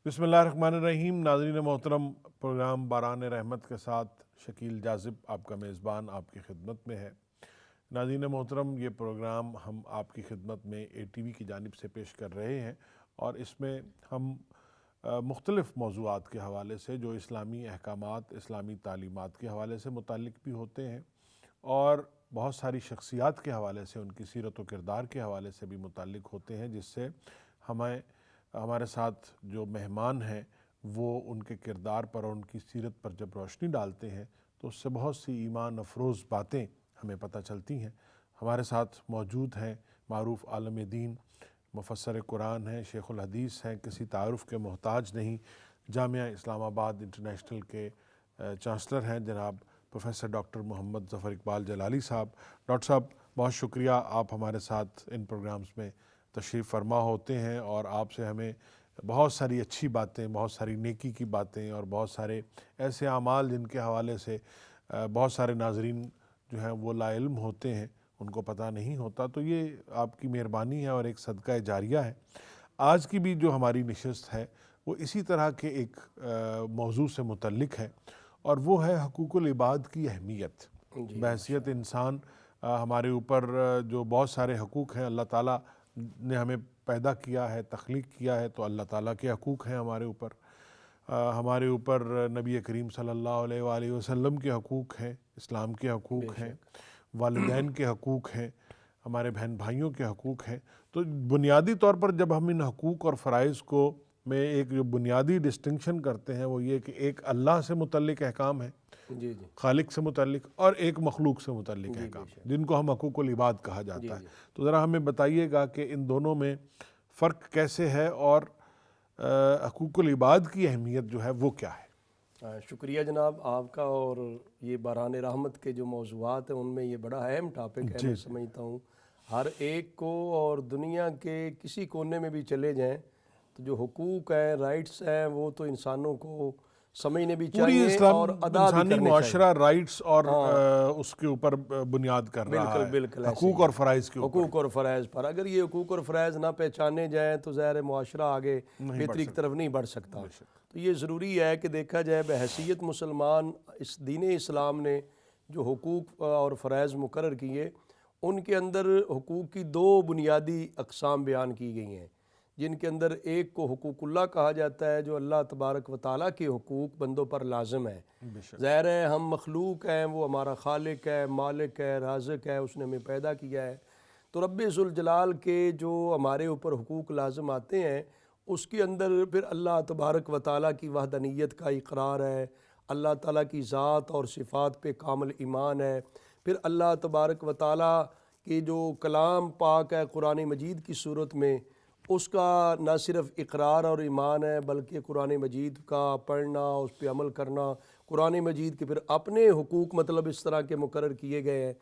بسم اللہ الرحمن الرحیم۔ ناظرین محترم، پروگرام باران رحمت کے ساتھ شکیل جاذب آپ کا میزبان آپ کی خدمت میں ہے۔ ناظرین محترم، یہ پروگرام ہم آپ کی خدمت میں ATV کی جانب سے پیش کر رہے ہیں، اور اس میں ہم مختلف موضوعات کے حوالے سے جو اسلامی احکامات، اسلامی تعلیمات کے حوالے سے متعلق بھی ہوتے ہیں، اور بہت ساری شخصیات کے حوالے سے، ان کی سیرت و کردار کے حوالے سے بھی متعلق ہوتے ہیں، جس سے ہمارے ساتھ جو مہمان ہیں وہ ان کے کردار پر اور ان کی سیرت پر جب روشنی ڈالتے ہیں تو اس سے بہت سی ایمان افروز باتیں ہمیں پتہ چلتی ہیں۔ ہمارے ساتھ موجود ہیں معروف عالم دین، مفسر قرآن ہیں، شیخ الحدیث ہیں، کسی تعارف کے محتاج نہیں، جامعہ اسلام آباد انٹرنیشنل کے چانسلر ہیں جناب پروفیسر ڈاکٹر محمد ظفر اقبال جلالی صاحب۔ ڈاکٹر صاحب، بہت شکریہ، آپ ہمارے ساتھ ان پروگرامز میں تشریف فرما ہوتے ہیں، اور آپ سے ہمیں بہت ساری اچھی باتیں، بہت ساری نیکی کی باتیں، اور بہت سارے ایسے اعمال جن کے حوالے سے بہت سارے ناظرین جو ہیں وہ لا علم ہوتے ہیں، ان کو پتہ نہیں ہوتا، تو یہ آپ کی مہربانی ہے اور ایک صدقہ جاریہ ہے۔ آج کی بھی جو ہماری نشست ہے وہ اسی طرح کے ایک موضوع سے متعلق ہے، اور وہ ہے حقوق العباد کی اہمیت۔ بحیثیت انسان ہمارے اوپر جو بہت سارے حقوق ہیں، اللہ تعالیٰ نے ہمیں پیدا کیا ہے، تخلیق کیا ہے، تو اللہ تعالیٰ کے حقوق ہیں ہمارے اوپر نبی کریم صلی اللہ علیہ وآلہ وسلم کے حقوق ہیں، اسلام کے حقوق ہیں، والدین کے حقوق ہیں، ہمارے بہن بھائیوں کے حقوق ہیں۔ تو بنیادی طور پر جب ہم ان حقوق اور فرائض کو میں ایک جو بنیادی ڈسٹنکشن کرتے ہیں وہ یہ کہ ایک اللہ سے متعلق احکام ہے، خالق سے متعلق، اور ایک مخلوق سے متعلق احکام جن کو ہم حقوق العباد کہا جاتا ہے۔ تو ذرا ہمیں بتائیے گا کہ ان دونوں میں فرق کیسے ہے، اور حقوق العباد کی اہمیت جو ہے وہ کیا ہے؟ شکریہ جناب آپ کا، اور یہ باران رحمت کے جو موضوعات ہیں ان میں یہ بڑا اہم ٹاپک ہے، میں سمجھتا ہوں ہر ایک کو، اور دنیا کے کسی کونے میں بھی چلے جائیں تو جو حقوق ہیں، رائٹس ہیں، وہ تو انسانوں کو سمجھنے بھی چاہیے اور ادا بھی انسانی کرنے معاشرہ رائٹس اور اس کے اوپر بنیاد کر رہا ہے، بالکل حقوق اور فرائض کے اوپر۔ حقوق اور فرائض پر اگر یہ حقوق اور فرائض نہ پہچانے جائیں تو ظاہر معاشرہ آگے بہتری کی طرف نہیں بڑھ سکتا۔ تو یہ ضروری ہے کہ دیکھا جائے بحیثیت مسلمان، اس دین اسلام نے جو حقوق اور فرائض مقرر کیے، ان کے اندر حقوق کی دو بنیادی اقسام بیان کی گئی ہیں، جن کے اندر ایک کو حقوق اللہ کہا جاتا ہے، جو اللہ تبارک و تعالیٰ کے حقوق بندوں پر لازم ہے۔ ظاہر ہے ہم مخلوق ہیں، وہ ہمارا خالق ہے، مالک ہے، رازق ہے، اس نے ہمیں پیدا کیا ہے، تو رب ذوالجلال کے جو ہمارے اوپر حقوق لازم آتے ہیں اس کے اندر پھر اللہ تبارک و تعالیٰ کی وحدانیت کا اقرار ہے، اللہ تعالیٰ کی ذات اور صفات پہ کامل ایمان ہے، پھر اللہ تبارک و تعالیٰ کے جو کلام پاک ہے قرآن مجید کی صورت میں، اس کا نہ صرف اقرار اور ایمان ہے بلکہ قرآن مجید کا پڑھنا، اس پہ عمل کرنا، قرآن مجید کے پھر اپنے حقوق مطلب اس طرح کے مقرر کیے گئے ہیں۔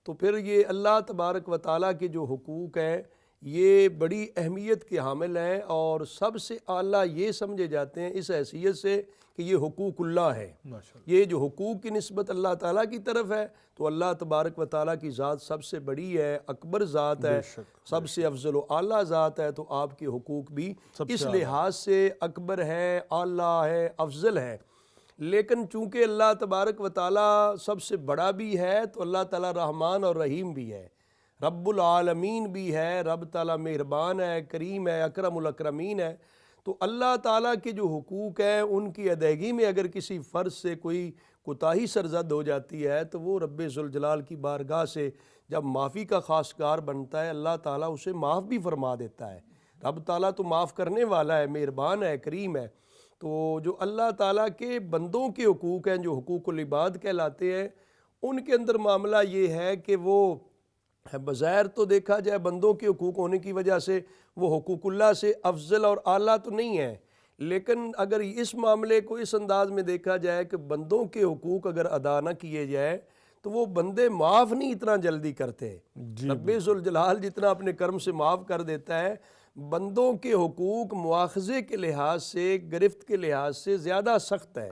تو پھر یہ اللہ تبارک و تعالیٰ کے جو حقوق ہیں یہ بڑی اہمیت کے حامل ہیں، اور سب سے اعلیٰ یہ سمجھے جاتے ہیں اس حیثیت سے کہ یہ حقوق اللہ ہے۔ یہ جو حقوق کی نسبت اللہ تعالیٰ کی طرف ہے تو اللہ تبارک و تعالیٰ کی ذات سب سے بڑی ہے، اکبر ذات ہے، سب سے افضل و اعلیٰ ذات ہے، تو آپ کے حقوق بھی اس لحاظ سے اکبر ہے، اعلیٰ ہے، افضل ہے۔ لیکن چونکہ اللہ تبارک و تعالیٰ سب سے بڑا بھی ہے تو اللہ تعالیٰ رحمان اور رحیم بھی ہے، رب العالمین بھی ہے، رب تعالیٰ مہربان ہے، کریم ہے، اکرم الاکرمین ہے۔ تو اللہ تعالیٰ کے جو حقوق ہیں ان کی ادائیگی میں اگر کسی فرد سے کوئی کوتاہی سرزد ہو جاتی ہے تو وہ رب ذوالجلال کی بارگاہ سے جب معافی کا خواستگار بنتا ہے، اللہ تعالیٰ اسے معاف بھی فرما دیتا ہے۔ رب تعالیٰ تو معاف کرنے والا ہے، مہربان ہے، کریم ہے۔ تو جو اللہ تعالیٰ کے بندوں کے حقوق ہیں جو حقوق العباد کہلاتے ہیں، ان کے اندر معاملہ یہ ہے کہ وہ بظاہر تو دیکھا جائے بندوں کے حقوق ہونے کی وجہ سے وہ حقوق اللہ سے افضل اور اعلیٰ تو نہیں ہے، لیکن اگر اس معاملے کو اس انداز میں دیکھا جائے کہ بندوں کے حقوق اگر ادا نہ کیے جائے تو وہ بندے معاف نہیں اتنا جلدی کرتے۔ رب ذوالجلال جتنا اپنے کرم سے معاف کر دیتا ہے، بندوں کے حقوق مواخذے کے لحاظ سے، گرفت کے لحاظ سے زیادہ سخت ہے،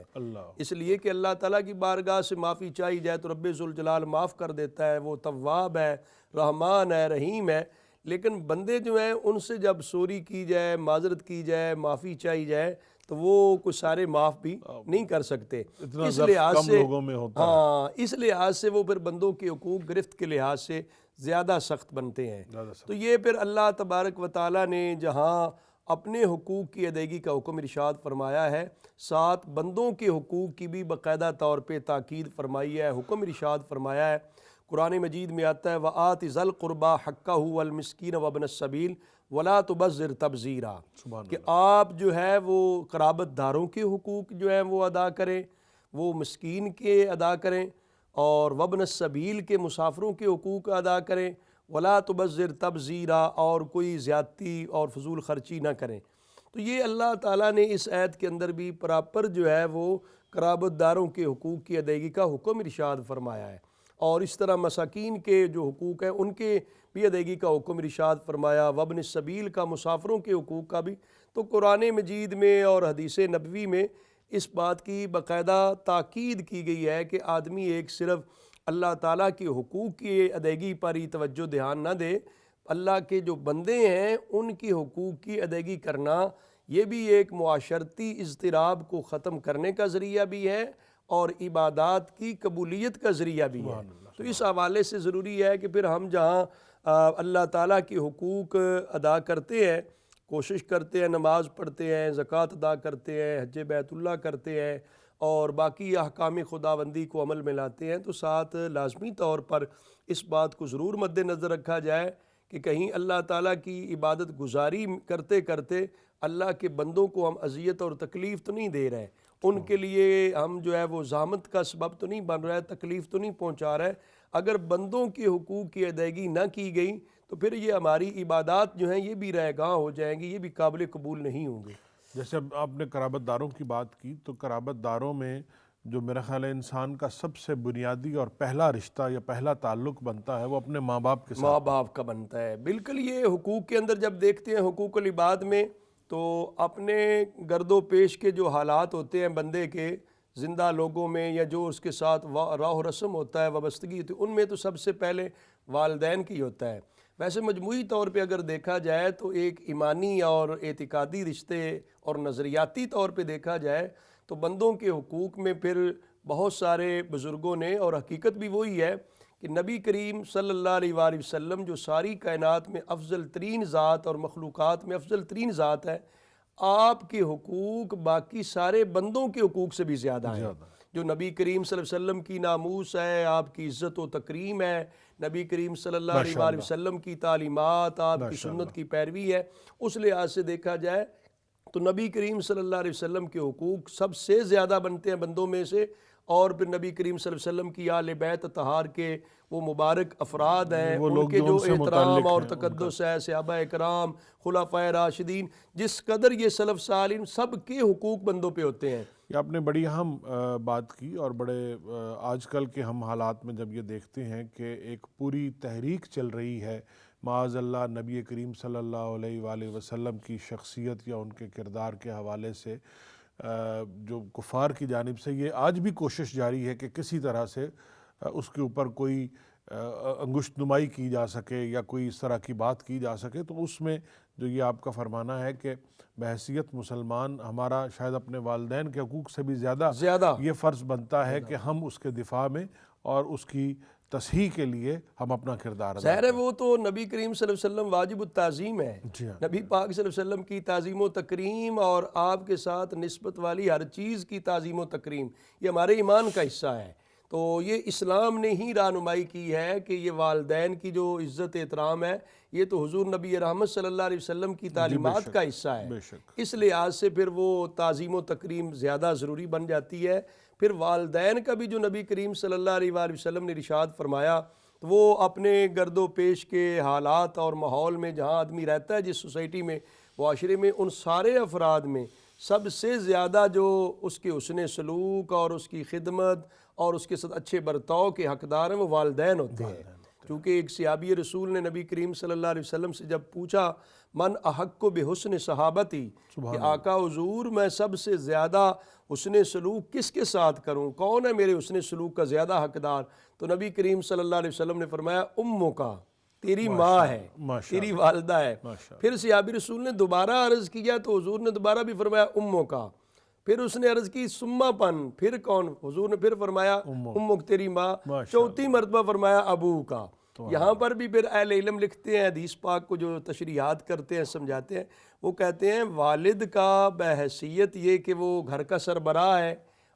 اس لیے کہ اللہ تعالیٰ کی بارگاہ سے معافی چاہی جائے تو رب ذوالجلال معاف کر دیتا ہے، وہ تواب ہے، رحمان ہے، رحیم ہے۔ لیکن بندے جو ہیں ان سے جب سوری کی جائے، معذرت کی جائے، معافی چاہی جائے تو وہ کچھ سارے معاف بھی نہیں کر سکتے. اتنا اس ضعف لحاظ کم سے لوگوں میں ہوتا ہے. ہاں اس لحاظ سے وہ پھر بندوں کے حقوق گرفت کے لحاظ سے زیادہ سخت بنتے ہیں. زیادہ سخت. تو یہ پھر اللہ تبارک و تعالیٰ نے جہاں اپنے حقوق کی ادائیگی کا حکم ارشاد فرمایا ہے، ساتھ بندوں کے حقوق کی بھی باقاعدہ طور پہ تاکید فرمائی ہے، حکم ارشاد فرمایا ہے. قرآن مجید میں آتا ہے وَآتِ ذَا الْقُرْبَى حَقَّهُ وَالْمِسْكِينَ وَابْنَ السَّبِيلِ وَلَا تُبَذِّرْ تَبْذِيرًا، سبحان کہ آپ جو ہے وہ قرابت داروں کے حقوق جو ہیں وہ ادا کریں، وہ مسکین کے ادا کریں، اور وابن السبیل کے مسافروں کے حقوق ادا کریں، ولا تبذر تبذیرا، اور کوئی زیادتی اور فضول خرچی نہ کریں. تو یہ اللہ تعالیٰ نے اس آیت کے اندر بھی پراپر جو ہے وہ قرابت داروں کے حقوق کی ادائیگی کا حکم ارشاد فرمایا ہے، اور اس طرح مساکین کے جو حقوق ہیں ان کے بھی ادائیگی کا حکم ارشاد فرمایا، وابن السبیل کا مسافروں کے حقوق کا بھی. تو قرآن مجید میں اور حدیث نبوی میں اس بات کی باقاعدہ تاکید کی گئی ہے کہ آدمی ایک صرف اللہ تعالیٰ کے حقوق کی ادائیگی پر ہی توجہ دھیان نہ دے، اللہ کے جو بندے ہیں ان کی حقوق کی ادائیگی کرنا یہ بھی ایک معاشرتی اضطراب کو ختم کرنے کا ذریعہ بھی ہے اور عبادات کی قبولیت کا ذریعہ بھی ہے. تو اس حوالے سے ضروری ہے کہ پھر ہم جہاں اللہ تعالیٰ کے حقوق ادا کرتے ہیں، کوشش کرتے ہیں، نماز پڑھتے ہیں، زکوٰۃ ادا کرتے ہیں، حج بیت اللہ کرتے ہیں اور باقی احکام خداوندی کو عمل میں لاتے ہیں، تو ساتھ لازمی طور پر اس بات کو ضرور مد نظر رکھا جائے کہ کہیں اللہ تعالیٰ کی عبادت گزاری کرتے کرتے اللہ کے بندوں کو ہم اذیت اور تکلیف تو نہیں دے رہے، ان کے لیے ہم جو ہے وہ زحمت کا سبب تو نہیں بن رہا ہے، تکلیف تو نہیں پہنچا رہے. اگر بندوں کے حقوق کی ادائیگی نہ کی گئی تو پھر یہ ہماری عبادات جو ہیں یہ بھی رہ گاہ ہو جائیں گی، یہ بھی قابل قبول نہیں ہوں گے. جیسے اب آپ نے قرابت داروں کی بات کی، تو قرابت داروں میں جو میرا خیال ہے انسان کا سب سے بنیادی اور پہلا رشتہ یا پہلا تعلق بنتا ہے وہ اپنے ماں باپ کے ساتھ. ماں باپ کا بنتا ہے. بالکل یہ حقوق کے اندر جب دیکھتے ہیں حقوق العباد میں، تو اپنے گرد و پیش کے جو حالات ہوتے ہیں بندے کے زندہ لوگوں میں یا جو اس کے ساتھ راہ و رسم ہوتا ہے، وابستگی ہوتی ہے، ان میں تو سب سے پہلے والدین کی ہوتا ہے. ویسے مجموعی طور پہ اگر دیکھا جائے تو ایک ایمانی اور اعتقادی رشتے اور نظریاتی طور پہ دیکھا جائے تو بندوں کے حقوق میں پھر بہت سارے بزرگوں نے، اور حقیقت بھی وہی ہے کہ نبی کریم صلی اللہ علیہ وآلہ وسلم جو ساری کائنات میں افضل ترین ذات اور مخلوقات میں افضل ترین ذات ہے، آپ کے حقوق باقی سارے بندوں کے حقوق سے بھی زیادہ ہیں. جو نبی کریم صلی اللہ علیہ وسلم کی ناموس ہے، آپ کی عزت و تکریم ہے، نبی کریم صلی اللہ علیہ وآلہ وسلم کی تعلیمات، آپ کی سنت کی پیروی ہے، اس لحاظ سے دیکھا جائے تو نبی کریم صلی اللہ علیہ وسلم کے حقوق سب سے زیادہ بنتے ہیں بندوں میں سے. اور پھر نبی کریم صلی اللہ علیہ وسلم کی آل بیت اطہار کے وہ مبارک افراد ہیں، ان کے جو احترام اور تقدس ہے، صحابہ اکرام، خلفائے راشدین، جس قدر یہ سلف صالحین سب کے حقوق بندوں پہ ہوتے ہیں. یہ آپ نے بڑی اہم بات کی، اور بڑے آج کل کے ہم حالات میں جب یہ دیکھتے ہیں کہ ایک پوری تحریک چل رہی ہے معاذ اللہ نبی کریم صلی اللہ علیہ وآلہ وسلم کی شخصیت یا ان کے کردار کے حوالے سے، جو کفار کی جانب سے یہ آج بھی کوشش جاری ہے کہ کسی طرح سے اس کے اوپر کوئی انگشت نمائی کی جا سکے یا کوئی اس طرح کی بات کی جا سکے. تو اس میں جو یہ آپ کا فرمانا ہے کہ بحیثیت مسلمان ہمارا شاید اپنے والدین کے حقوق سے بھی زیادہ یہ فرض بنتا ہے کہ ہم اس کے دفاع میں اور اس کی تصحیح کے لیے ہم اپنا کردار ادا ظاہر ہے وہ تو نبی کریم صلی اللہ علیہ وسلم واجب التعظیم ہے. نبی پاک صلی اللہ علیہ وسلم کی تعظیم و تکریم اور آپ کے ساتھ نسبت والی ہر چیز کی تعظیم و تکریم یہ ہمارے ایمان کا حصہ ہے. تو یہ اسلام نے ہی رہنمائی کی ہے کہ یہ والدین کی جو عزت احترام ہے یہ تو حضور نبی رحمت صلی اللہ علیہ وسلم کی تعلیمات کا حصہ ہے. اس لحاظ سے پھر وہ تعظیم و تکریم زیادہ ضروری بن جاتی ہے. پھر والدین کا بھی جو نبی کریم صلی اللہ علیہ وآلہ وسلم نے ارشاد فرمایا، تو وہ اپنے گرد و پیش کے حالات اور ماحول میں جہاں آدمی رہتا ہے، جس سوسائٹی میں، معاشرے میں، ان سارے افراد میں سب سے زیادہ جو اس کے حسن سلوک اور اس کی خدمت اور اس کے ساتھ اچھے برتاؤ کے حقدار ہیں وہ والدین ہوتے ہیں. کیونکہ ایک صحابی رسول نے نبی کریم صلی اللہ علیہ وسلم سے جب پوچھا من احق بحسن صحابتی، کہ آقا حضور میں سب سے زیادہ حسن سلوک کس کے ساتھ کروں، کون ہے میرے حسن سلوک کا زیادہ حقدار؟ تو نبی کریم صلی اللہ علیہ وسلم نے فرمایا امو کا، تیری ماں ہے، ماشاء تیری والدہ ہے۔ ماشاء پھر صحابی رسول نے دوبارہ عرض کیا تو حضور نے دوبارہ بھی فرمایا اموں کا۔ پھر اس نے عرض کی سما پن، پھر کون؟ حضور نے پھر فرمایا امک تیری ماں۔ چوتھی مرتبہ فرمایا ابو کا۔ یہاں پر بھی پھر اہل علم لکھتے ہیں، حدیث پاک کو جو تشریحات کرتے ہیں، سمجھاتے ہیں، وہ کہتے ہیں والد کا بحیثیت یہ کہ وہ گھر کا سربراہ ہے،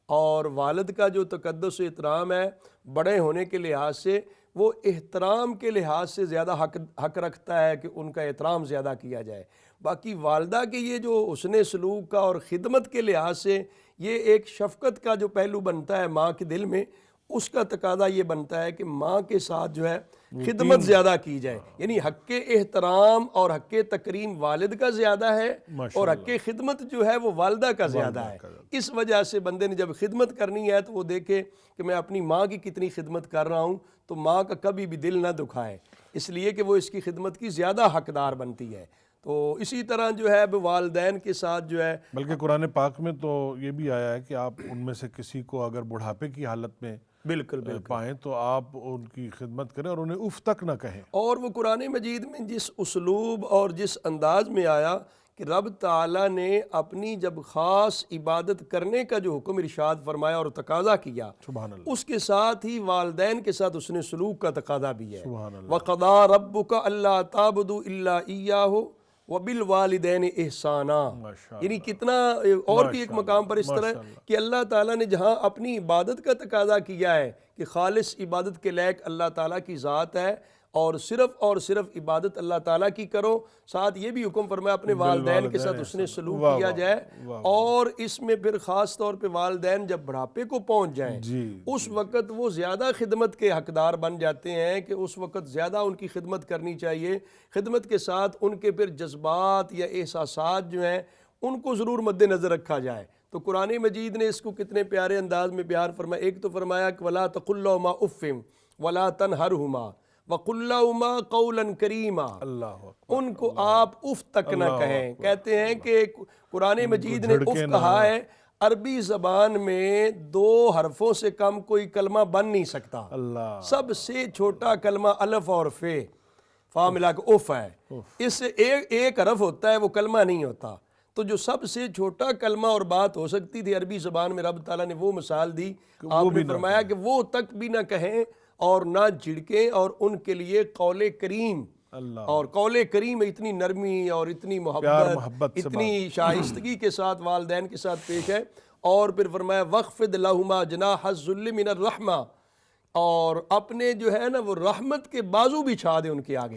اور والد کا جو تقدس و احترام ہے بڑے ہونے کے لحاظ سے، وہ احترام کے لحاظ سے زیادہ حق رکھتا ہے کہ ان کا احترام زیادہ کیا جائے۔ باقی والدہ کے یہ جو حسن سلوک کا اور خدمت کے لحاظ سے یہ ایک شفقت کا جو پہلو بنتا ہے ماں کے دل میں، اس کا تقاضا یہ بنتا ہے کہ ماں کے ساتھ جو ہے خدمت زیادہ کی جائے، یعنی حق احترام اور حق تکریم والد کا زیادہ ہے، اور حق خدمت جو ہے وہ والدہ کا زیادہ ہے۔ اس وجہ سے بندے نے جب خدمت کرنی ہے تو وہ دیکھے کہ میں اپنی ماں کی کتنی خدمت کر رہا ہوں، تو ماں کا کبھی بھی دل نہ دکھائے، اس لیے کہ وہ اس کی خدمت کی زیادہ حقدار بنتی ہے۔ تو اسی طرح جو ہے والدین کے ساتھ جو ہے، بلکہ قرآن پاک میں تو یہ بھی آیا ہے کہ آپ ان میں سے کسی کو اگر بڑھاپے کی حالت میں بالکل پائیں تو آپ ان کی خدمت کریں اور انہیں اف تک نہ کہیں۔ اور وہ قرآن مجید میں جس اسلوب اور جس انداز میں آیا کہ رب تعالیٰ نے اپنی جب خاص عبادت کرنے کا جو حکم ارشاد فرمایا اور تقاضا کیا، سبحان اللہ، اس کے ساتھ ہی والدین کے ساتھ اس نے سلوک کا تقاضا بھی ہے۔ سبحان اللہ، وَقَضَىٰ رَبُّكَ أَلَّا تَعْبُدُوا إِلَّا إِيَّاهُ وَبِالْوَالِدَيْنِ إِحْسَانًا، یعنی کتنا اور بھی ایک مقام پر اس طرح کہ اللہ تعالیٰ نے جہاں اپنی عبادت کا تقاضا کیا ہے کہ خالص عبادت کے لائق اللہ تعالیٰ کی ذات ہے، اور صرف عبادت اللہ تعالیٰ کی کرو، ساتھ یہ بھی حکم فرمایا اپنے والدین کے ساتھ اس نے سلوک کیا جائے۔ اور اس میں پھر خاص طور پہ والدین جب بڑھاپے کو پہنچ جائیں اس وقت وہ زیادہ خدمت کے حقدار بن جاتے ہیں کہ اس وقت زیادہ ان کی خدمت کرنی چاہیے۔ خدمت کے ساتھ ان کے پھر جذبات یا احساسات جو ہیں ان کو ضرور مد نظر رکھا جائے۔ تو قرآن مجید نے اس کو کتنے پیارے انداز میں بیان فرمایا۔ ایک تو فرمایا کہ وَلَا تَقُلْ لَهُمَا أُفٍّ وَلَا تَنْهَرْهُمَا وَقُلْ لَهُمَا قَوْلًا كَرِيمًا، اللہ ان کو آپ اف تک نہ کہیں۔ کہتے ہیں کہ قرآن مجید نے اف کہا ہے، عربی زبان میں 2 حرفوں سے کم کوئی کلمہ بن نہیں سکتا، اللہ، سب سے چھوٹا کلمہ الف اور فے، فا ملا کے اف ہے، اس سے ایک حرف ہوتا ہے وہ کلمہ نہیں ہوتا۔ تو جو سب سے چھوٹا کلمہ اور بات ہو سکتی تھی عربی زبان میں، رب تعالیٰ نے وہ مثال دی، آپ نے فرمایا کہ وہ تک بھی نہ کہیں اور نہ جھڑکیں، اور ان کے لیے قول کریم، اور قول کریم اتنی نرمی اور اتنی محبت، اتنی شائستگی کے ساتھ والدین کے ساتھ پیش ہے۔ اور پھر فرمایا وَخْفِضْ لَهُمَا جَنَاحَ الذُّلِّ مِنَ الرَّحْمَةِ، اور اپنے جو ہے نا وہ رحمت کے بازو بچھا دیں ان کے آگے،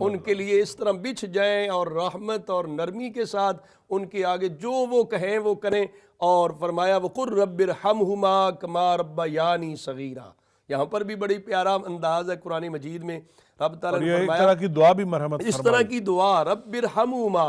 ان کے لیے اس طرح بچھ جائیں اور رحمت اور نرمی کے ساتھ ان کے آگے جو وہ کہیں وہ کریں۔ اور فرمایا وَقُلْ رَبِّ ارْحَمْهُمَا كَمَا رَبَّيَانِي صَغِيرًا، یہاں پر بھی بڑی پیارا انداز ہے قرآن مجید میں، رب تعالیٰ نے فرمایا ایک طرح کی دعا بھی مرحمت اس طرح کی دعا، رب ارحمہما،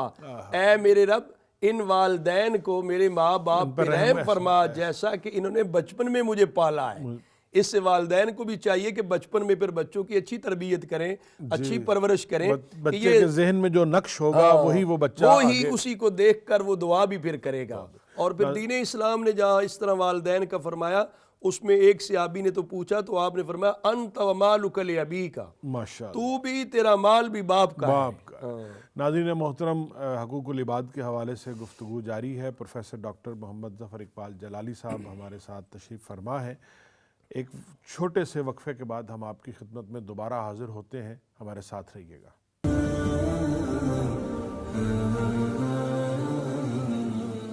اے میرے رب ان والدین کو، میرے ماں باپ پہ رحم فرما جیسا کہ انہوں نے بچپن میں مجھے پالا ہے۔ اس سے والدین کو بھی چاہیے کہ بچپن میں پھر بچوں کی اچھی تربیت کریں، اچھی پرورش کریں، بچے کے ذہن میں جو نقش ہوگا وہی وہ بچہ وہی اسی کو دیکھ کر وہ دعا بھی پھر کرے گا۔ اور پھر دین اسلام نے جہاں اس طرح والدین کا فرمایا، اس میں ایک صحابی نے تو پوچھا تو آپ نے فرمایا انت ومالک لابیک، ماشاءاللہ، تو بھی تیرا مال بھی باپ کا ہے۔ ناظرین محترم، حقوق العباد کے حوالے سے گفتگو جاری ہے۔ پروفیسر ڈاکٹر محمد ظفر اقبال جلالی صاحب ہمارے ساتھ تشریف فرما ہے۔ ایک چھوٹے سے وقفے کے بعد ہم آپ کی خدمت میں دوبارہ حاضر ہوتے ہیں، ہمارے ساتھ رہیے گا۔